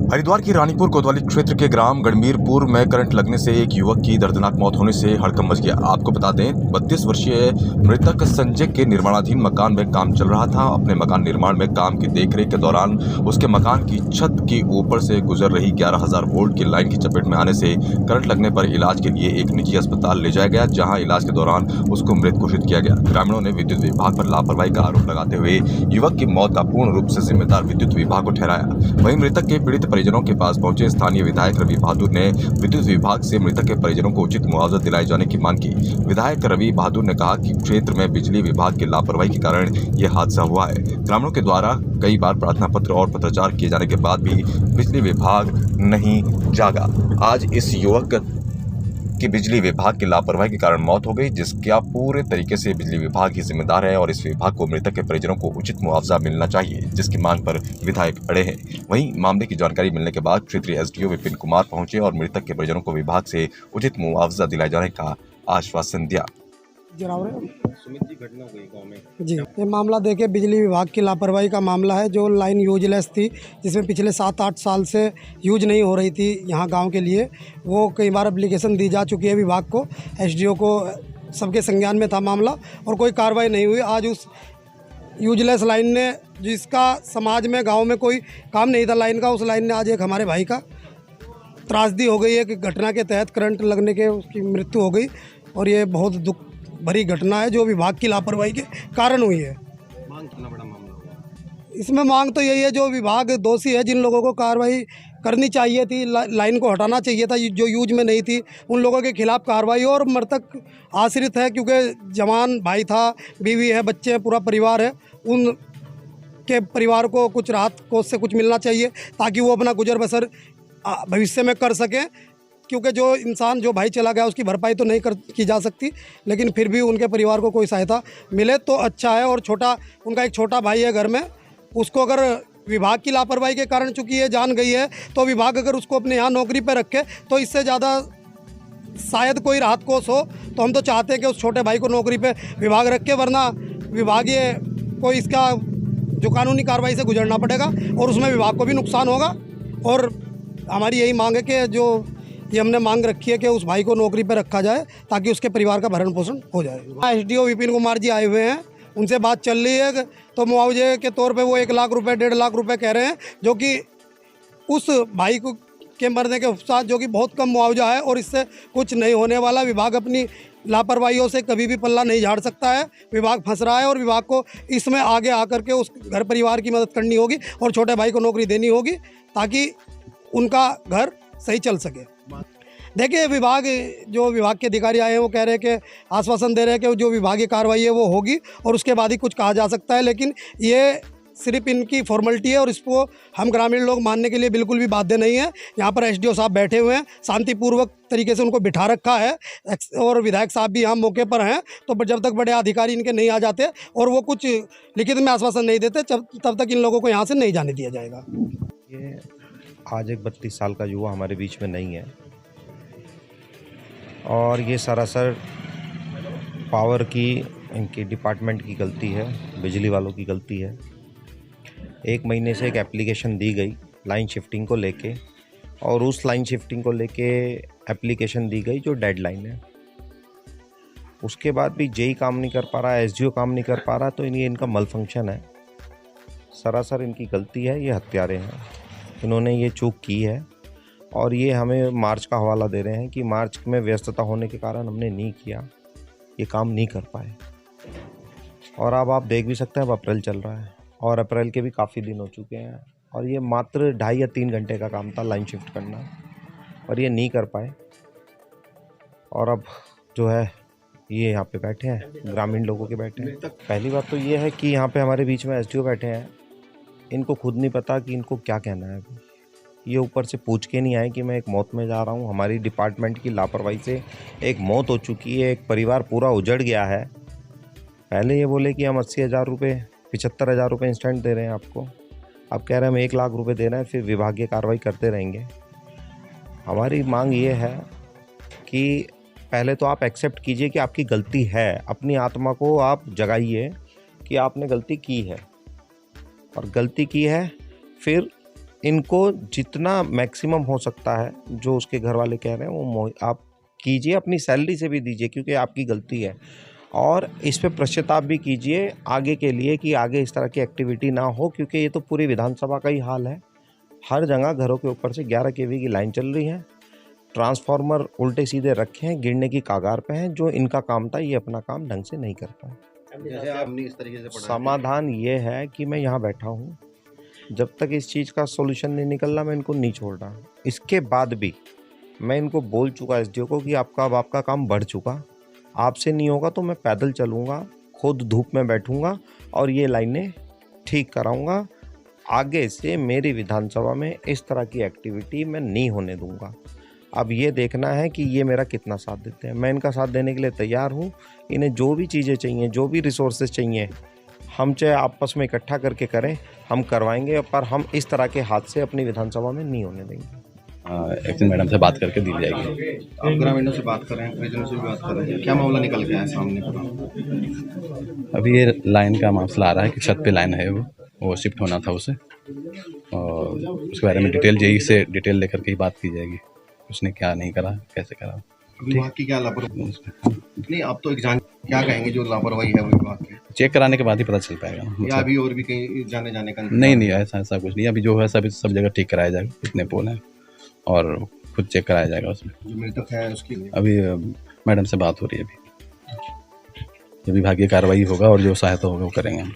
हरिद्वार की रानीपुर कोतवाली क्षेत्र के ग्राम गणबीरपुर में करंट लगने से एक युवक की दर्दनाक मौत होने से हड़कंप मच गया। आपको बता दें, 32 वर्षीय मृतक संजय के निर्माणाधीन मकान में काम चल रहा था। अपने मकान निर्माण में काम की देखरेख के दौरान उसके मकान की छत के ऊपर से गुजर रही 11,000 वोल्ट की लाइन की चपेट में आने से करंट लगने पर इलाज के लिए एक निजी अस्पताल ले जाया गया, जहाँ इलाज के दौरान उसको मृत घोषित किया गया। ग्रामीणों ने विद्युत विभाग पर लापरवाही का आरोप लगाते हुए युवक की मौत का पूर्ण रूप से जिम्मेदार विद्युत विभाग को ठहराया। वहीं मृतक के पीड़ित परिजनों के पास पहुंचे स्थानीय विधायक रवि बहादुर ने विद्युत विभाग से मृतक के परिजनों को उचित मुआवजा दिलाए जाने की मांग की। विधायक रवि बहादुर ने कहा कि क्षेत्र में बिजली विभाग की लापरवाही के कारण यह हादसा हुआ है। ग्रामीणों के द्वारा कई बार प्रार्थना पत्र और पत्राचार किए जाने के बाद भी बिजली विभाग नहीं जागा। आज इस युवक कि बिजली विभाग की लापरवाही के कारण मौत हो गई, जिसका पूरे तरीके से बिजली विभाग ही जिम्मेदार है और इस विभाग को मृतक के परिजनों को उचित मुआवजा मिलना चाहिए, जिसकी मांग पर विधायक अड़े हैं। वहीं मामले की जानकारी मिलने के बाद क्षेत्रीय एसडीओ विपिन कुमार पहुंचे और मृतक के परिजनों को विभाग से उचित मुआवजा दिलाए जाने का आश्वासन दिया। सुमित जी, घटना हुई गांव में जी, ये मामला देखे बिजली विभाग की लापरवाही का मामला है। जो लाइन यूजलेस थी, जिसमें पिछले 7-8 साल से यूज नहीं हो रही थी यहाँ गांव के लिए, वो कई बार एप्लीकेशन दी जा चुकी है विभाग को, एसडीओ को, सबके संज्ञान में था मामला और कोई कार्रवाई नहीं हुई। आज उस यूजलेस लाइन ने, जिसका समाज में गाँव में कोई काम नहीं था लाइन का, उस लाइन ने आज एक हमारे भाई का त्रासदी हो गई है कि घटना के तहत करंट लगने के उसकी मृत्यु हो गई और ये बहुत दुख भरी घटना है जो विभाग की लापरवाही के कारण हुई है। मांग कितना बड़ा मामला होगा? इसमें मांग तो यही है, जो विभाग दोषी है, जिन लोगों को कार्रवाई करनी चाहिए थी, लाइन को हटाना चाहिए था जो यूज में नहीं थी, उन लोगों के खिलाफ कार्रवाई। और मृतक आश्रित है, क्योंकि जवान भाई था, बीवी है, बच्चे हैं, पूरा परिवार है, उन के परिवार को कुछ राहत कोष से कुछ मिलना चाहिए ताकि वो अपना गुजर बसर भविष्य में कर सकें। क्योंकि जो इंसान, जो भाई चला गया, उसकी भरपाई तो नहीं की जा सकती, लेकिन फिर भी उनके परिवार को कोई सहायता मिले तो अच्छा है। और उनका एक छोटा भाई है घर में, उसको अगर विभाग की लापरवाही के कारण चूँकि ये जान गई है, तो विभाग अगर उसको अपने यहाँ नौकरी पर रखे तो इससे ज़्यादा शायद कोई राहत कोष हो। तो हम तो चाहते हैं कि उस छोटे भाई को नौकरी पर विभाग रखे, वरना विभागीय को इसका जो कानूनी कार्रवाई से गुजरना पड़ेगा और उसमें विभाग को भी नुकसान होगा। और हमारी यही मांग है कि जो ये हमने मांग रखी है कि उस भाई को नौकरी पर रखा जाए ताकि उसके परिवार का भरण पोषण हो जाए। एसडीओ विपिन कुमार जी आए हुए हैं, उनसे बात चल रही है, तो मुआवजे के तौर पे वो 1 लाख रुपए, 1.5 लाख रुपए कह रहे हैं, जो कि उस भाई को के मरने के साथ जो कि बहुत कम मुआवजा है और इससे कुछ नहीं होने वाला। विभाग अपनी लापरवाहियों से कभी भी पल्ला नहीं झाड़ सकता है, विभाग फंस रहा है और विभाग को इसमें आगे आकर के उस घर परिवार की मदद करनी होगी और छोटे भाई को नौकरी देनी होगी ताकि उनका घर सही चल सके। देखिए, विभाग के अधिकारी आए हैं, वो कह रहे हैं कि आश्वासन दे रहे हैं कि जो विभागीय कार्रवाई है वो होगी और उसके बाद ही कुछ कहा जा सकता है, लेकिन ये सिर्फ इनकी फॉर्मेलिटी है और इसको हम ग्रामीण लोग मानने के लिए बिल्कुल भी बाध्य नहीं है। यहाँ पर एसडीओ साहब बैठे हुए हैं, शांतिपूर्वक तरीके से उनको बिठा रखा है और विधायक साहब भी यहाँ मौके पर हैं। तो जब तक बड़े अधिकारी इनके नहीं आ जाते और वो कुछ लिखित में आश्वासन नहीं देते, तब तक इन लोगों को यहाँ से नहीं जाने दिया जाएगा। ये आज एक 32 साल का युवा हमारे बीच में नहीं है और ये सरासर पावर की, इनकी डिपार्टमेंट की गलती है, बिजली वालों की गलती है। 1 महीने से एक एप्लीकेशन दी गई लाइन शिफ्टिंग को लेके और उस लाइन शिफ्टिंग को लेके एप्लीकेशन दी गई जो डेडलाइन है। उसके बाद भी जेई काम नहीं कर पा रहा है, एसडीओ काम नहीं कर पा रहा, तो इनका मल फंक्शन है। सरासर इनकी गलती है, ये हत्यारे हैं, इन्होंने ये चूक की है और ये हमें मार्च का हवाला दे रहे हैं कि मार्च में व्यस्तता होने के कारण हमने नहीं किया, ये काम नहीं कर पाए। और अब आप देख भी सकते हैं, अब अप्रैल चल रहा है और अप्रैल के भी काफ़ी दिन हो चुके हैं और ये मात्र 2.5 या 3 घंटे का काम था लाइन शिफ्ट करना और ये नहीं कर पाए। और अब जो है ये यहाँ पे बैठे हैं, ग्रामीण लोगों के बैठे हैं। पहली बात तो ये है कि यहाँ पे हमारे बीच में एसडीओ बैठे हैं, इनको खुद नहीं पता कि इनको क्या कहना है। ये ऊपर से पूछ के नहीं आए कि मैं एक मौत में जा रहा हूँ। हमारी डिपार्टमेंट की लापरवाही से एक मौत हो चुकी है, एक परिवार पूरा उजड़ गया है। पहले ये बोले कि हम 80,000 रुपये, 75,000 रुपये इंस्टेंट दे रहे हैं आपको, अब कह रहे हैं हम 1 लाख रुपये दे रहे हैं, फिर विभागीय कार्रवाई करते रहेंगे। हमारी मांग ये है कि पहले तो आप एक्सेप्ट कीजिए कि आपकी गलती है, अपनी आत्मा को आप जगाइए कि आपने गलती की है और गलती की है, फिर इनको जितना मैक्सिमम हो सकता है, जो उसके घर वाले कह रहे हैं वो आप कीजिए, अपनी सैलरी से भी दीजिए क्योंकि आपकी गलती है, और इस पे पश्चाताप भी कीजिए आगे के लिए कि आगे इस तरह की एक्टिविटी ना हो, क्योंकि ये तो पूरी विधानसभा का ही हाल है। हर जगह घरों के ऊपर से 11 केवी की लाइन चल रही है, ट्रांसफार्मर उल्टे सीधे रखे हैं, गिरने की कगार पे हैं। जो इनका काम था ये अपना काम ढंग से नहीं कर पाए। जैसे आपने इस तरीके से समाधान ये है कि मैं यहाँ बैठा हूँ, जब तक इस चीज़ का सॉल्यूशन नहीं निकल रहा मैं इनको नहीं छोड़ रहा। इसके बाद भी मैं इनको बोल चुका एसडीओ को कि आपका काम बढ़ चुका, आपसे नहीं होगा तो मैं पैदल चलूँगा, खुद धूप में बैठूँगा और ये लाइनें ठीक कराऊँगा। आगे से मेरी विधानसभा में इस तरह की एक्टिविटी मैं नहीं होने दूँगा। अब ये देखना है कि ये मेरा कितना साथ देते हैं। मैं इनका साथ देने के लिए तैयार हूँ। इन्हें जो भी चीज़ें चाहिए, जो भी रिसोर्सेज चाहिए, हम चाहे आपस में इकट्ठा करके करें, हम करवाएंगे, पर हम इस तरह के हादसे अपनी विधानसभा में नहीं होने देंगे। एक्शन मैडम से बात करके दी जाएगी। आप ग्रामीणों से बात कर रहे हैं, परिजनों से भी बात कर रहे हैं, क्या मामला निकल के आया सामने? अभी ये लाइन का मसला आ रहा है कि छत पे लाइन है, वो शिफ्ट होना था उसे, और उसके बारे में डिटेल जेई से डिटेल लेकर के ही बात की जाएगी, उसने क्या नहीं करा, कैसे करा। विभाग की क्या लापरवाही? नहीं, आप तो एक जान क्या कहेंगे जो लापरवाही है वो विभाग की? चेक कराने के बाद ही पता चल पाएगा। या अभी और भी कहीं जाने का? नहीं, ऐसा कुछ नहीं। अभी जो है सब जगह ठीक कराया जाएगा, कितने पोल हैं और खुद चेक कराया जाएगा उसमें। जो मृतक है उसकी अभी मैडम से बात हो रही है। अभी विभागीय कार्रवाई होगा और जो सहायता होगा वो करेंगे हम।